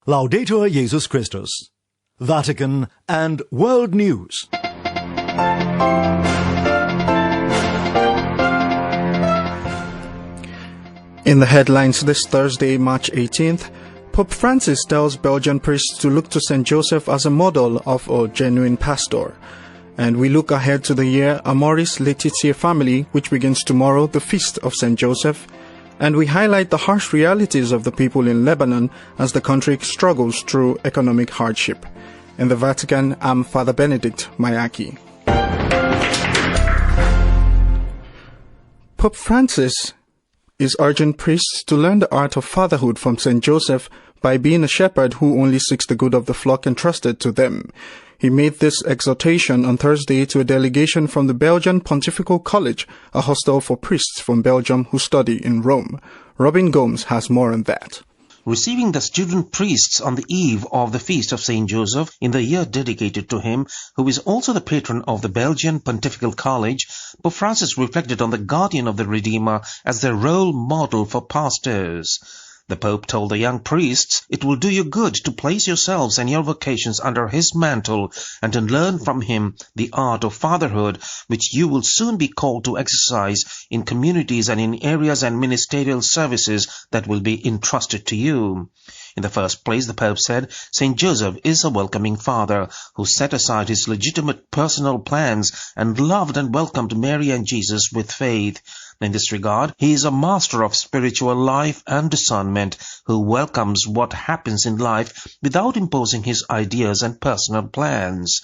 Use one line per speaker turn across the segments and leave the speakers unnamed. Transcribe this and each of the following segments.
Laudetur Jesus Christus, Vatican and World News.
In the headlines this Thursday, March 18th, Pope Francis tells Belgian priests to look to St. Joseph as a model of a genuine pastor. And we look ahead to the year Amoris Laetitia family, which begins tomorrow, the Feast of St. Joseph. And we highlight the harsh realities of the people in Lebanon as the country struggles through economic hardship. In the Vatican, I'm Father Benedict Mayaki. Pope Francis is urging priests to learn the art of fatherhood from St. Joseph by being a shepherd who only seeks the good of the flock entrusted to them. He made this exhortation on Thursday to a delegation from the Belgian Pontifical College, a hostel for priests from Belgium who study in Rome. Robin Gomes has more on that.
Receiving the student priests on the eve of the Feast of St. Joseph in the year dedicated to him, who is also the patron of the Belgian Pontifical College, Pope Francis reflected on the guardian of the Redeemer as their role model for pastors. The Pope told the young priests, "It will do you good to place yourselves and your vocations under his mantle and to learn from him the art of fatherhood, which you will soon be called to exercise in communities and in areas and ministerial services that will be entrusted to you." In the first place, the Pope said, St. Joseph is a welcoming father who set aside his legitimate personal plans and loved and welcomed Mary and Jesus with faith. In this regard, he is a master of spiritual life and discernment who welcomes what happens in life without imposing his ideas and personal plans.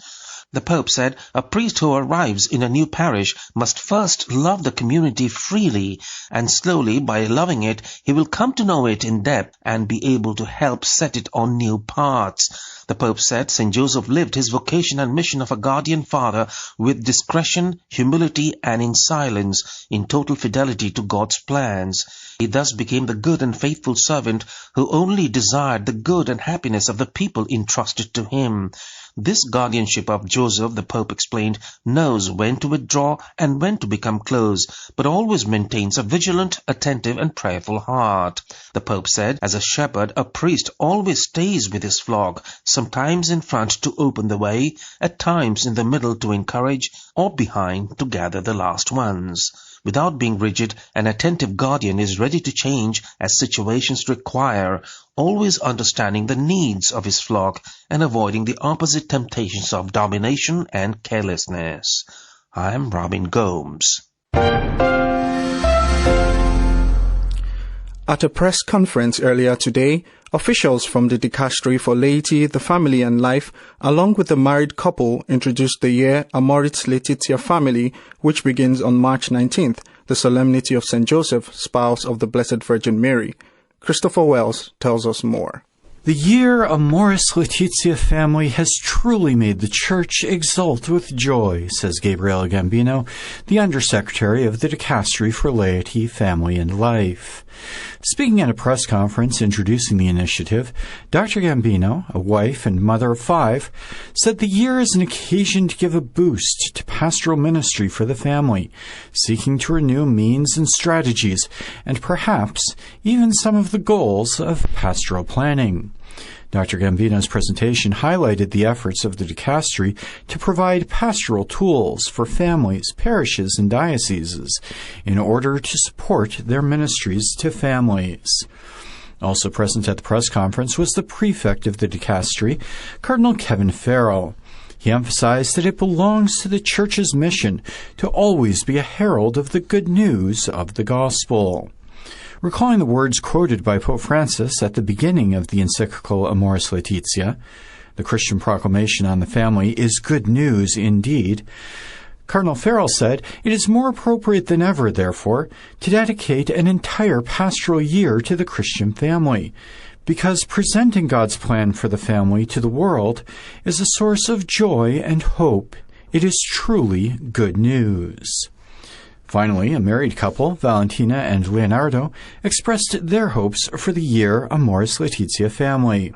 The Pope said, a priest who arrives in a new parish must first love the community freely, and slowly, by loving it, he will come to know it in depth and be able to help set it on new paths. The Pope said St. Joseph lived his vocation and mission of a guardian father with discretion, humility, and in silence, in total fidelity to God's plans. He thus became the good and faithful servant who only desired the good and happiness of the people entrusted to him. This guardianship of Joseph, the Pope explained, knows when to withdraw and when to become close, but always maintains a vigilant, attentive, and prayerful heart. The Pope said, as a shepherd, a priest always stays with his flock, sometimes in front to open the way, at times in the middle to encourage, or behind to gather the last ones. Without being rigid, an attentive guardian is ready to change as situations require, always understanding the needs of his flock and avoiding the opposite temptations of domination and carelessness. I'm Robin Gomes.
At a press conference earlier today, officials from the Dicastery for Laity, the Family and Life, along with the married couple, introduced the year Amoris Laetitia family, which begins on March 19th, the solemnity of St. Joseph, spouse of the Blessed Virgin Mary. Christopher Wells tells us more.
The year Amoris Laetitia family has truly made the Church exult with joy, says Gabriele Gambino, the Undersecretary of the Dicastery for Laity, Family and Life. Speaking at a press conference introducing the initiative, Dr. Gambino, a wife and mother of 5, said the year is an occasion to give a boost to pastoral ministry for the family, seeking to renew means and strategies, and perhaps even some of the goals of pastoral planning. Dr. Gambino's presentation highlighted the efforts of the dicastery to provide pastoral tools for families, parishes, and dioceses in order to support their ministries to families. Also present at the press conference was the prefect of the dicastery, Cardinal Kevin Farrell. He emphasized that it belongs to the Church's mission to always be a herald of the good news of the gospel. Recalling the words quoted by Pope Francis at the beginning of the encyclical Amoris Laetitia, the Christian proclamation on the family is good news indeed, Cardinal Farrell said, it is more appropriate than ever, therefore, to dedicate an entire pastoral year to the Christian family, because presenting God's plan for the family to the world is a source of joy and hope. It is truly good news. Finally, a married couple, Valentina and Leonardo, expressed their hopes for the year Amoris Laetitia family.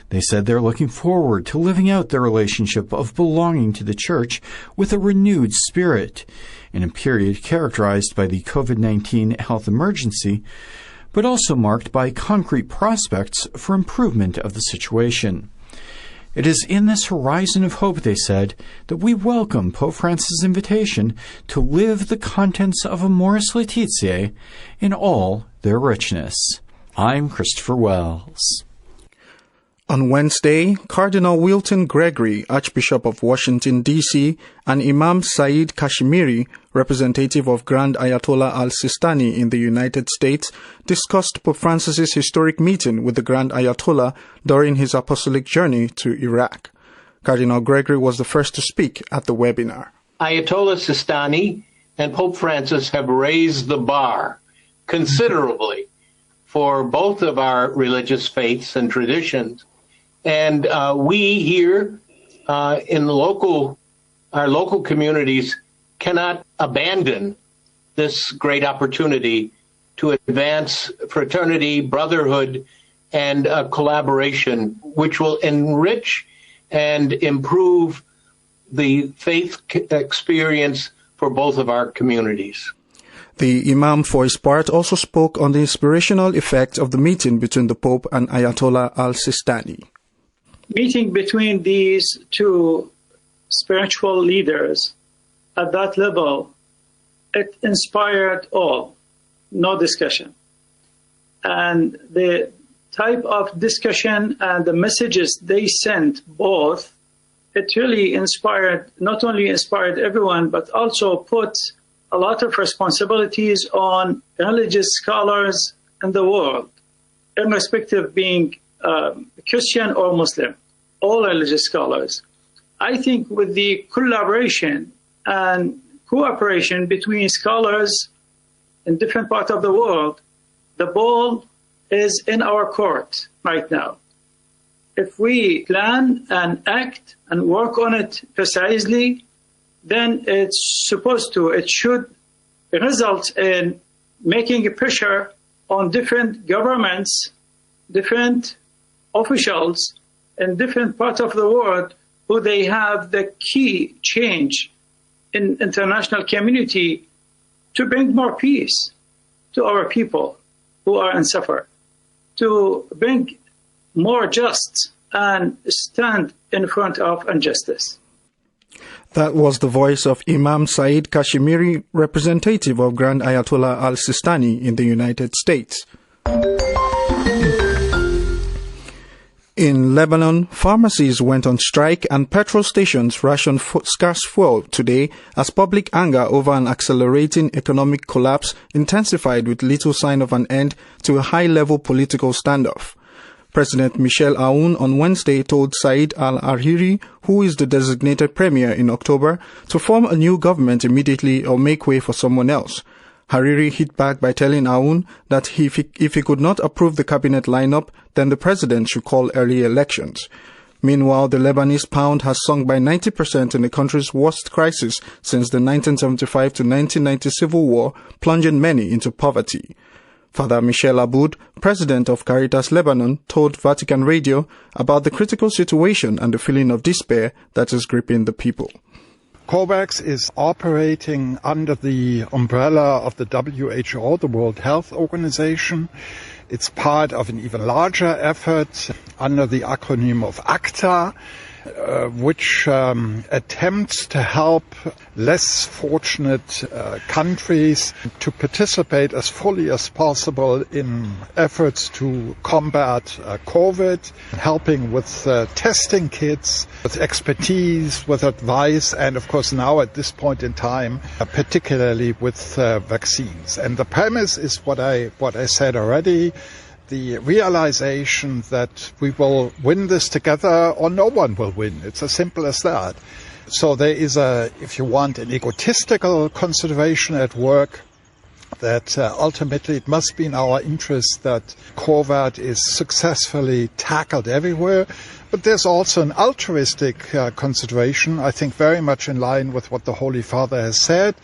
They said they're looking forward to living out their relationship of belonging to the Church with a renewed spirit in a period characterized by the COVID-19 health emergency, but also marked by concrete prospects for improvement of the situation. It is in this horizon of hope, they said, that we welcome Pope Francis' invitation to live the contents of Amoris Laetitia in all their richness. I'm Christopher Wells.
On Wednesday, Cardinal Wilton Gregory, Archbishop of Washington, D.C., and Imam Saeed Kashmiri, representative of Grand Ayatollah al-Sistani in the United States, discussed Pope Francis' historic meeting with the Grand Ayatollah during his apostolic journey to Iraq. Cardinal Gregory was the first to speak at the webinar.
Ayatollah Sistani and Pope Francis have raised the bar considerably for both of our religious faiths and traditions. And we here in our local communities cannot abandon this great opportunity to advance fraternity, brotherhood, and collaboration, which will enrich and improve the faith experience for both of our communities.
The Imam, for his part, also spoke on the inspirational effect of the meeting between the Pope and Ayatollah al-Sistani.
Meeting between these two spiritual leaders at that level, it inspired all, no discussion. And the type of discussion and the messages they sent both, it really inspired, not only inspired everyone, but also put a lot of responsibilities on religious scholars in the world, irrespective of being Christian or Muslim, all religious scholars. I think with the collaboration and cooperation between scholars in different parts of the world, the ball is in our court right now. If we plan and act and work on it precisely, then it should result in making a pressure on different governments, different officials in different parts of the world who they have the key change in international community to bring more peace to our people who are in suffer, to bring more justice and stand in front of injustice.
That was the voice of Imam Saeed Kashmiri, representative of Grand Ayatollah al-Sistani in the United States. In Lebanon, pharmacies went on strike and petrol stations rationed scarce fuel today as public anger over an accelerating economic collapse intensified with little sign of an end to a high-level political standoff. President Michel Aoun on Wednesday told Said al-Hariri, who is the designated premier in October, to form a new government immediately or make way for someone else. Hariri hit back by telling Aoun that if he could not approve the cabinet lineup, then the president should call early elections. Meanwhile, the Lebanese pound has sunk by 90% in the country's worst crisis since the 1975 to 1990 civil war, plunging many into poverty. Father Michel Aboud, president of Caritas Lebanon, told Vatican Radio about the critical situation and the feeling of despair that is gripping the people.
COVAX is operating under the umbrella of the WHO, the World Health Organization. It's part of an even larger effort under the acronym of ACTA, which attempts to help less fortunate countries to participate as fully as possible in efforts to combat COVID, helping with testing kits, with expertise, with advice, and of course now at this point in time, particularly with vaccines. And the premise is what I said already, the realization that we will win this together or no one will win. It's as simple as that. So there is if you want, an egotistical consideration at work that ultimately it must be in our interest that COVID is successfully tackled everywhere. But there's also an altruistic consideration, I think very much in line with what the Holy Father has said,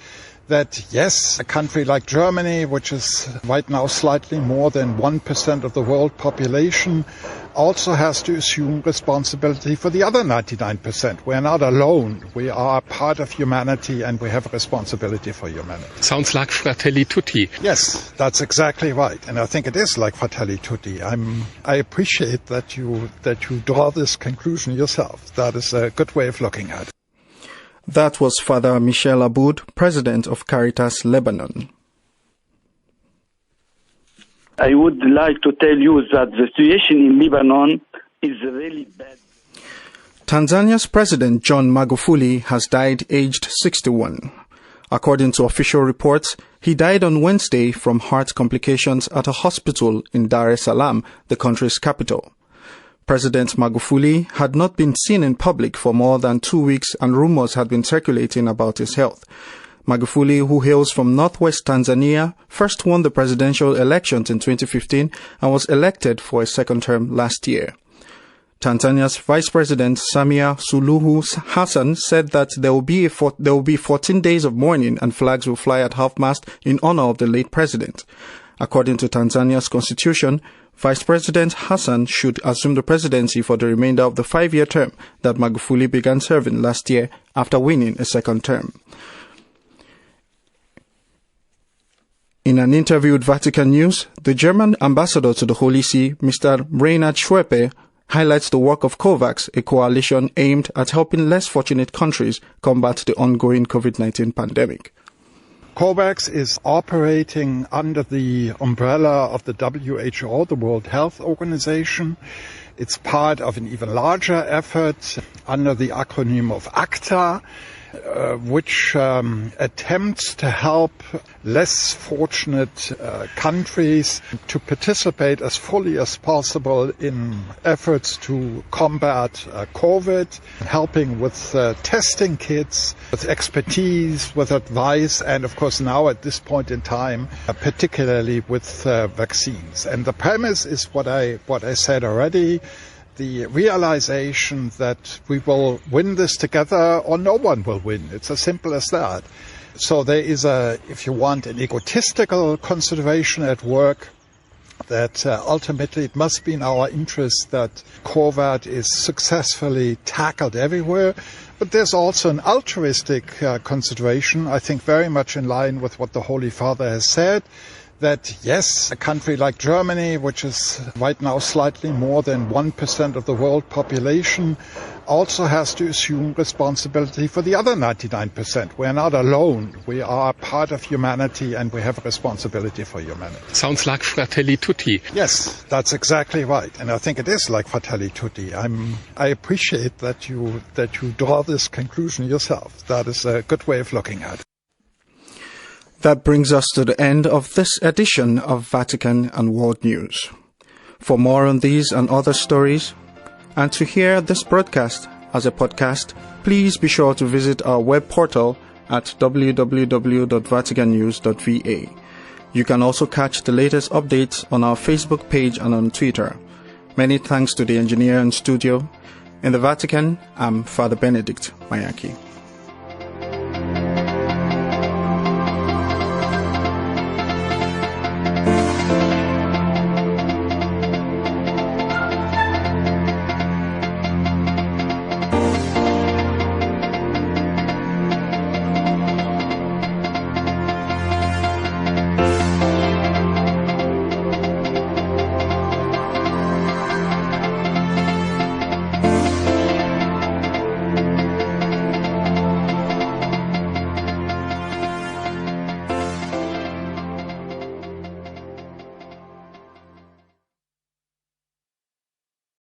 that yes, a country like Germany, which is right now slightly more than 1% of the world population, also has to assume responsibility for the other 99%. We're not alone. We are part of humanity and we have a responsibility for humanity.
Sounds like Fratelli Tutti.
Yes, that's exactly right. And I think it is like Fratelli Tutti. I appreciate that you draw this conclusion yourself. That is a good way of looking at it.
That was Father Michel Aboud, President of Caritas Lebanon.
I would like to tell you that the situation in Lebanon is really bad.
Tanzania's President John Magufuli has died aged 61. According to official reports, he died on Wednesday from heart complications at a hospital in Dar es Salaam, the country's capital. President Magufuli had not been seen in public for more than 2 weeks and rumors had been circulating about his health. Magufuli, who hails from northwest Tanzania, first won the presidential elections in 2015 and was elected for a second term last year. Tanzania's Vice President Samia Suluhu Hassan said that there will be 14 days of mourning and flags will fly at half-mast in honor of the late president. According to Tanzania's constitution, Vice President Hassan should assume the presidency for the remainder of the 5-year term that Magufuli began serving last year after winning a second term. In an interview with Vatican News, the German ambassador to the Holy See, Mr. Reinhard Schweppe, highlights the work of COVAX, a coalition aimed at helping less fortunate countries combat the ongoing COVID-19 pandemic.
COVAX is operating under the umbrella of the WHO, the World Health Organization. It's part of an even larger effort under the acronym of ACTA, which attempts to help less fortunate countries to participate as fully as possible in efforts to combat COVID, helping with testing kits, with expertise, with advice, and of course now at this point in time, particularly with vaccines. And the premise is what I said already, the realization that we will win this together or no one will win. It's as simple as that. So there is if you want, an egotistical consideration at work that ultimately it must be in our interest that COVID is successfully tackled everywhere. But there's also an altruistic consideration, I think very much in line with what the Holy Father has said, that yes, a country like Germany, which is right now slightly more than 1% of the world population, also has to assume responsibility for the other 99%. We're not alone. We are part of humanity and we have a responsibility for humanity.
Sounds like Fratelli Tutti.
Yes, that's exactly right. And I think it is like Fratelli Tutti. I appreciate that you draw this conclusion yourself. That is a good way of looking at it.
That brings us to the end of this edition of Vatican and World News. For more on these and other stories, and to hear this broadcast as a podcast, please be sure to visit our web portal at www.vaticannews.va. You can also catch the latest updates on our Facebook page and on Twitter. Many thanks to the engineer in studio. In the Vatican, I'm Father Benedict Mayaki.